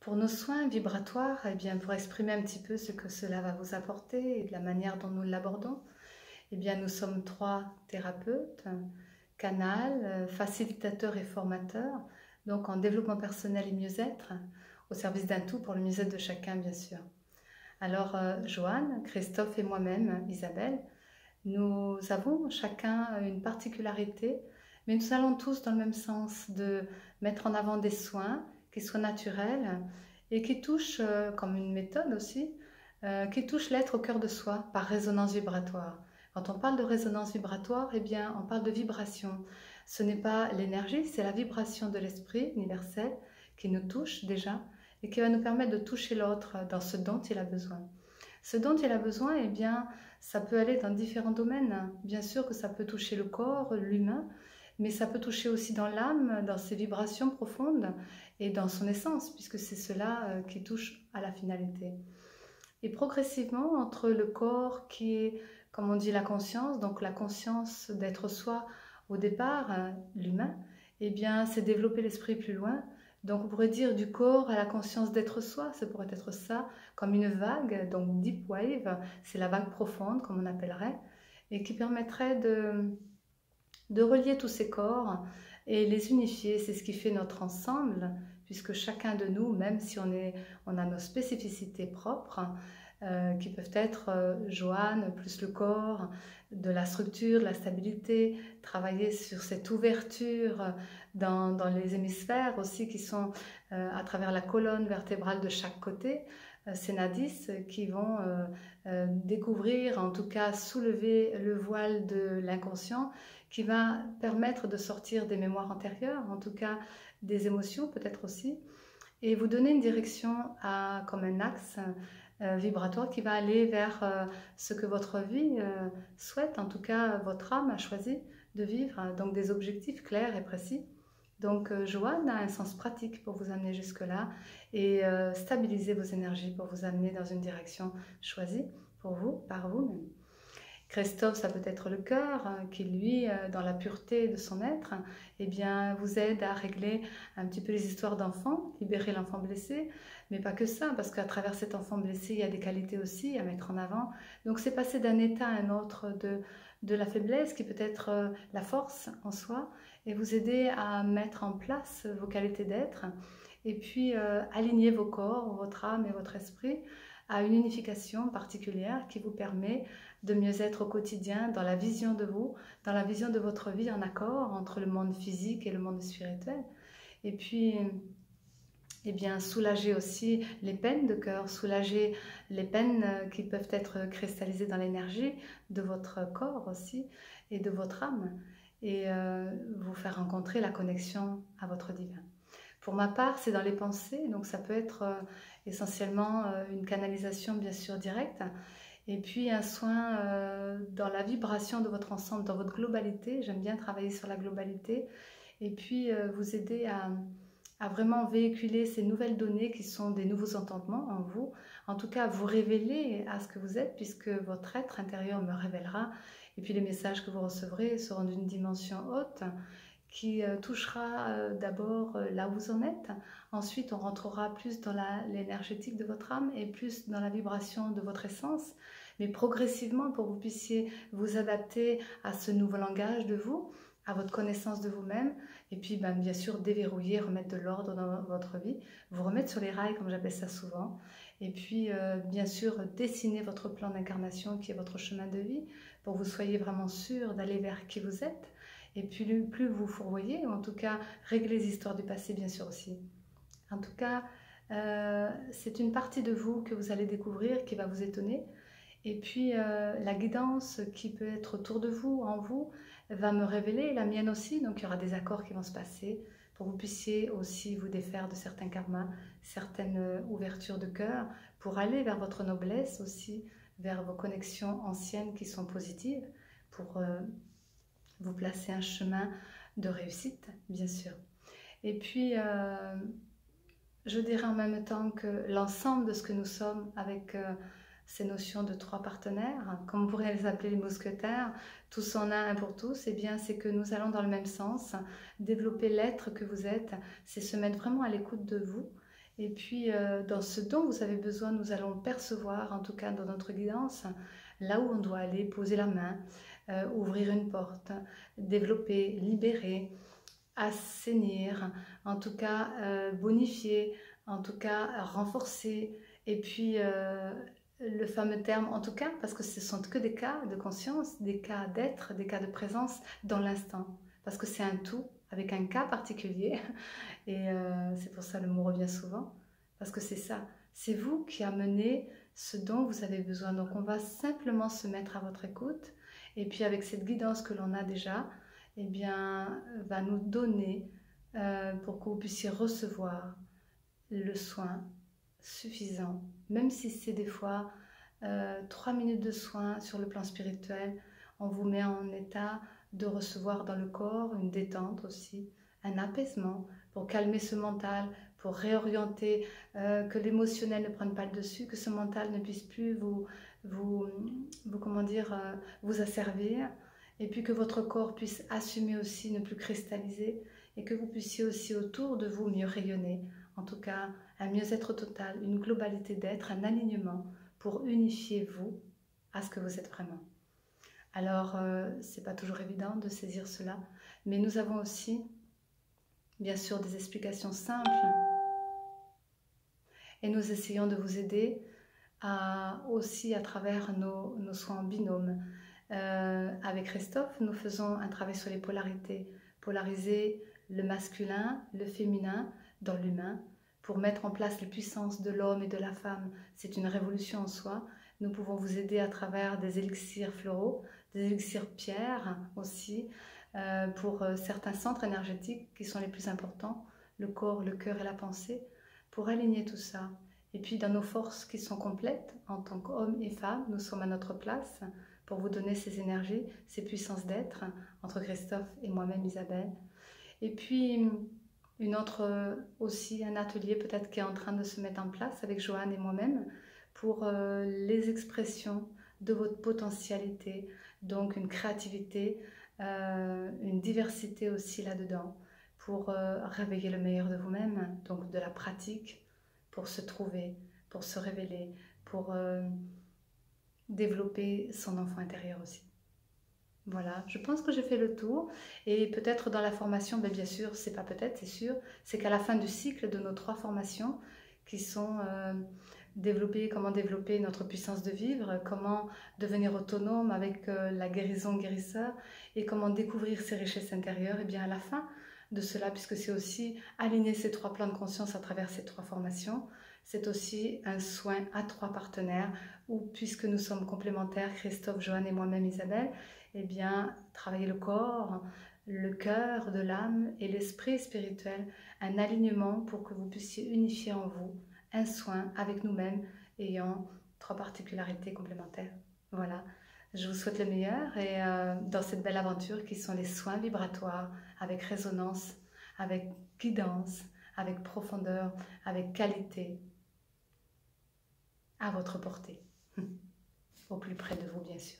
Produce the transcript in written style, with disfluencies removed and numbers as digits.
Pour nos soins vibratoires, eh bien, pour exprimer un petit peu ce que cela va vous apporter et de la manière dont nous l'abordons, eh bien, nous sommes trois thérapeutes, canal, facilitateurs et formateurs, donc en développement personnel et mieux-être, au service d'un tout pour le mieux-être de chacun, bien sûr. Alors, Joanne, Christophe et moi-même, Isabelle, nous avons chacun une particularité, mais nous allons tous dans le même sens de mettre en avant des soins qui soient naturels et qui touchent, comme une méthode aussi, qui touchent l'être au cœur de soi par résonance vibratoire. Quand on parle de résonance vibratoire, eh bien, on parle de vibration. Ce n'est pas l'énergie, c'est la vibration de l'esprit universel qui nous touche déjà et qui va nous permettre de toucher l'autre dans ce dont il a besoin. Ce dont il a besoin, eh bien, ça peut aller dans différents domaines. Bien sûr que ça peut toucher le corps, l'humain, mais ça peut toucher aussi dans l'âme, dans ses vibrations profondes et dans son essence, puisque c'est cela qui touche à la finalité. Et progressivement, entre le corps qui est, comme on dit, la conscience, donc la conscience d'être soi au départ, l'humain, eh bien, c'est développer l'esprit plus loin. Donc, on pourrait dire du corps à la conscience d'être soi, ça pourrait être ça, comme une vague, donc deep wave, c'est la vague profonde, comme on appellerait, et qui permettrait de relier tous ces corps et les unifier. C'est ce qui fait notre ensemble, puisque chacun de nous, même si on a nos spécificités propres, qui peuvent être Joanne, plus le corps, de la structure, de la stabilité, travailler sur cette ouverture dans les hémisphères aussi qui sont à travers la colonne vertébrale de chaque côté, ces nadis qui vont découvrir, en tout cas soulever le voile de l'inconscient qui va permettre de sortir des mémoires antérieures, en tout cas des émotions peut-être aussi, et vous donner une direction comme un axe vibratoire qui va aller vers ce que votre vie souhaite, en tout cas votre âme a choisi de vivre, donc des objectifs clairs et précis. Donc Joanne a un sens pratique pour vous amener jusque-là et stabiliser vos énergies pour vous amener dans une direction choisie pour vous, par vous-même. Christophe, ça peut être le cœur qui, lui, dans la pureté de son être, eh bien, vous aide à régler un petit peu les histoires d'enfants, libérer l'enfant blessé, mais pas que ça, parce qu'à travers cet enfant blessé, il y a des qualités aussi à mettre en avant. Donc, c'est passer d'un état à un autre de la faiblesse, qui peut être la force en soi, et vous aider à mettre en place vos qualités d'être, et puis aligner vos corps, votre âme et votre esprit à une unification particulière qui vous permet de mieux être au quotidien dans la vision de vous, dans la vision de votre vie en accord entre le monde physique et le monde spirituel. Et puis, eh bien, soulager aussi les peines de cœur, soulager les peines qui peuvent être cristallisées dans l'énergie de votre corps aussi et de votre âme et vous faire rencontrer la connexion à votre divin. Pour ma part, c'est dans les pensées, donc ça peut être essentiellement une canalisation bien sûr directe, et puis un soin dans la vibration de votre ensemble, dans votre globalité. J'aime bien travailler sur la globalité, et puis vous aider à vraiment véhiculer ces nouvelles données qui sont des nouveaux entendements en vous, en tout cas vous révéler à ce que vous êtes, puisque votre être intérieur me révélera, et puis les messages que vous recevrez seront d'une dimension haute, qui touchera d'abord là où vous en êtes. Ensuite, on rentrera plus dans l'énergétique de votre âme et plus dans la vibration de votre essence, mais progressivement pour que vous puissiez vous adapter à ce nouveau langage de vous, à votre connaissance de vous-même, et puis bien sûr déverrouiller, remettre de l'ordre dans votre vie, vous remettre sur les rails comme j'appelle ça souvent, et puis bien sûr dessiner votre plan d'incarnation qui est votre chemin de vie, pour que vous soyez vraiment sûr d'aller vers qui vous êtes. Et puis plus vous fourvoyez, ou en tout cas régler les histoires du passé bien sûr aussi. En tout cas, c'est une partie de vous que vous allez découvrir qui va vous étonner. Et puis la guidance qui peut être autour de vous, en vous, va me révéler, la mienne aussi. Donc il y aura des accords qui vont se passer pour que vous puissiez aussi vous défaire de certains karmas, certaines ouvertures de cœur, pour aller vers votre noblesse aussi, vers vos connexions anciennes qui sont positives, pour vous placer un chemin de réussite, bien sûr. Et puis, je dirais en même temps que l'ensemble de ce que nous sommes avec ces notions de trois partenaires, comme on pourrait les appeler les mousquetaires, tous en un pour tous, eh bien c'est que nous allons dans le même sens, développer l'être que vous êtes, c'est se mettre vraiment à l'écoute de vous Et puis, dans ce dont vous avez besoin, nous allons le percevoir, en tout cas dans notre guidance, là où on doit aller, poser la main, ouvrir une porte, développer, libérer, assainir, en tout cas bonifier, en tout cas renforcer. Et puis, le fameux terme en tout cas, parce que ce sont que des cas de conscience, des cas d'être, des cas de présence dans l'instant. Parce que c'est un tout avec un cas particulier. Et c'est pour ça le mot revient souvent. Parce que c'est ça. C'est vous qui amenez ce dont vous avez besoin. Donc on va simplement se mettre à votre écoute. Et puis avec cette guidance que l'on a déjà, eh bien, va nous donner pour que vous puissiez recevoir le soin suffisant. Même si c'est des fois 3 minutes de soin sur le plan spirituel, on vous met en état de recevoir dans le corps une détente aussi, un apaisement pour calmer ce mental, pour réorienter, que l'émotionnel ne prenne pas le dessus, que ce mental ne puisse plus comment dire, vous asservir, et puis que votre corps puisse assumer aussi, ne plus cristalliser, et que vous puissiez aussi autour de vous mieux rayonner. En tout cas, un mieux-être total, une globalité d'être, un alignement pour unifier vous à ce que vous êtes vraiment. Alors, c'est pas toujours évident de saisir cela, mais nous avons aussi, bien sûr, des explications simples et nous essayons de vous aider aussi à travers nos soins en binôme. Avec Christophe, nous faisons un travail sur les polarités, polariser le masculin, le féminin dans l'humain, pour mettre en place les puissances de l'homme et de la femme. C'est une révolution en soi. Nous pouvons vous aider à travers des élixirs floraux, des élixirs pierres aussi, pour certains centres énergétiques qui sont les plus importants, le corps, le cœur et la pensée, pour aligner tout ça. Et puis dans nos forces qui sont complètes, en tant qu'hommes et femmes, nous sommes à notre place pour vous donner ces énergies, ces puissances d'être, entre Christophe et moi-même Isabelle. Et puis une autre aussi, un atelier peut-être qui est en train de se mettre en place avec Joanne et moi-même pour les expressions de votre potentialité, donc une créativité, une diversité aussi là-dedans, pour réveiller le meilleur de vous-même, donc de la pratique, pour se trouver, pour se révéler, pour développer son enfant intérieur aussi. Voilà, je pense que j'ai fait le tour et peut-être dans la formation, bien sûr, c'est pas peut-être, c'est sûr, c'est qu'à la fin du cycle de nos 3 formations qui sont développer, comment développer notre puissance de vivre, comment devenir autonome avec la guérison guérisseur et comment découvrir ses richesses intérieures, et bien à la fin de cela, puisque c'est aussi aligner ces 3 plans de conscience à travers ces 3 formations, c'est aussi un soin à 3 partenaires où, puisque nous sommes complémentaires, Christophe, Joanne et moi-même Isabelle, eh bien, travailler le corps, le cœur de l'âme et l'esprit spirituel, un alignement pour que vous puissiez unifier en vous un soin avec nous-mêmes ayant 3 particularités complémentaires. Voilà, je vous souhaite le meilleur et dans cette belle aventure qui sont les soins vibratoires avec résonance, avec guidance, avec profondeur, avec qualité, à votre portée, au plus près de vous bien sûr.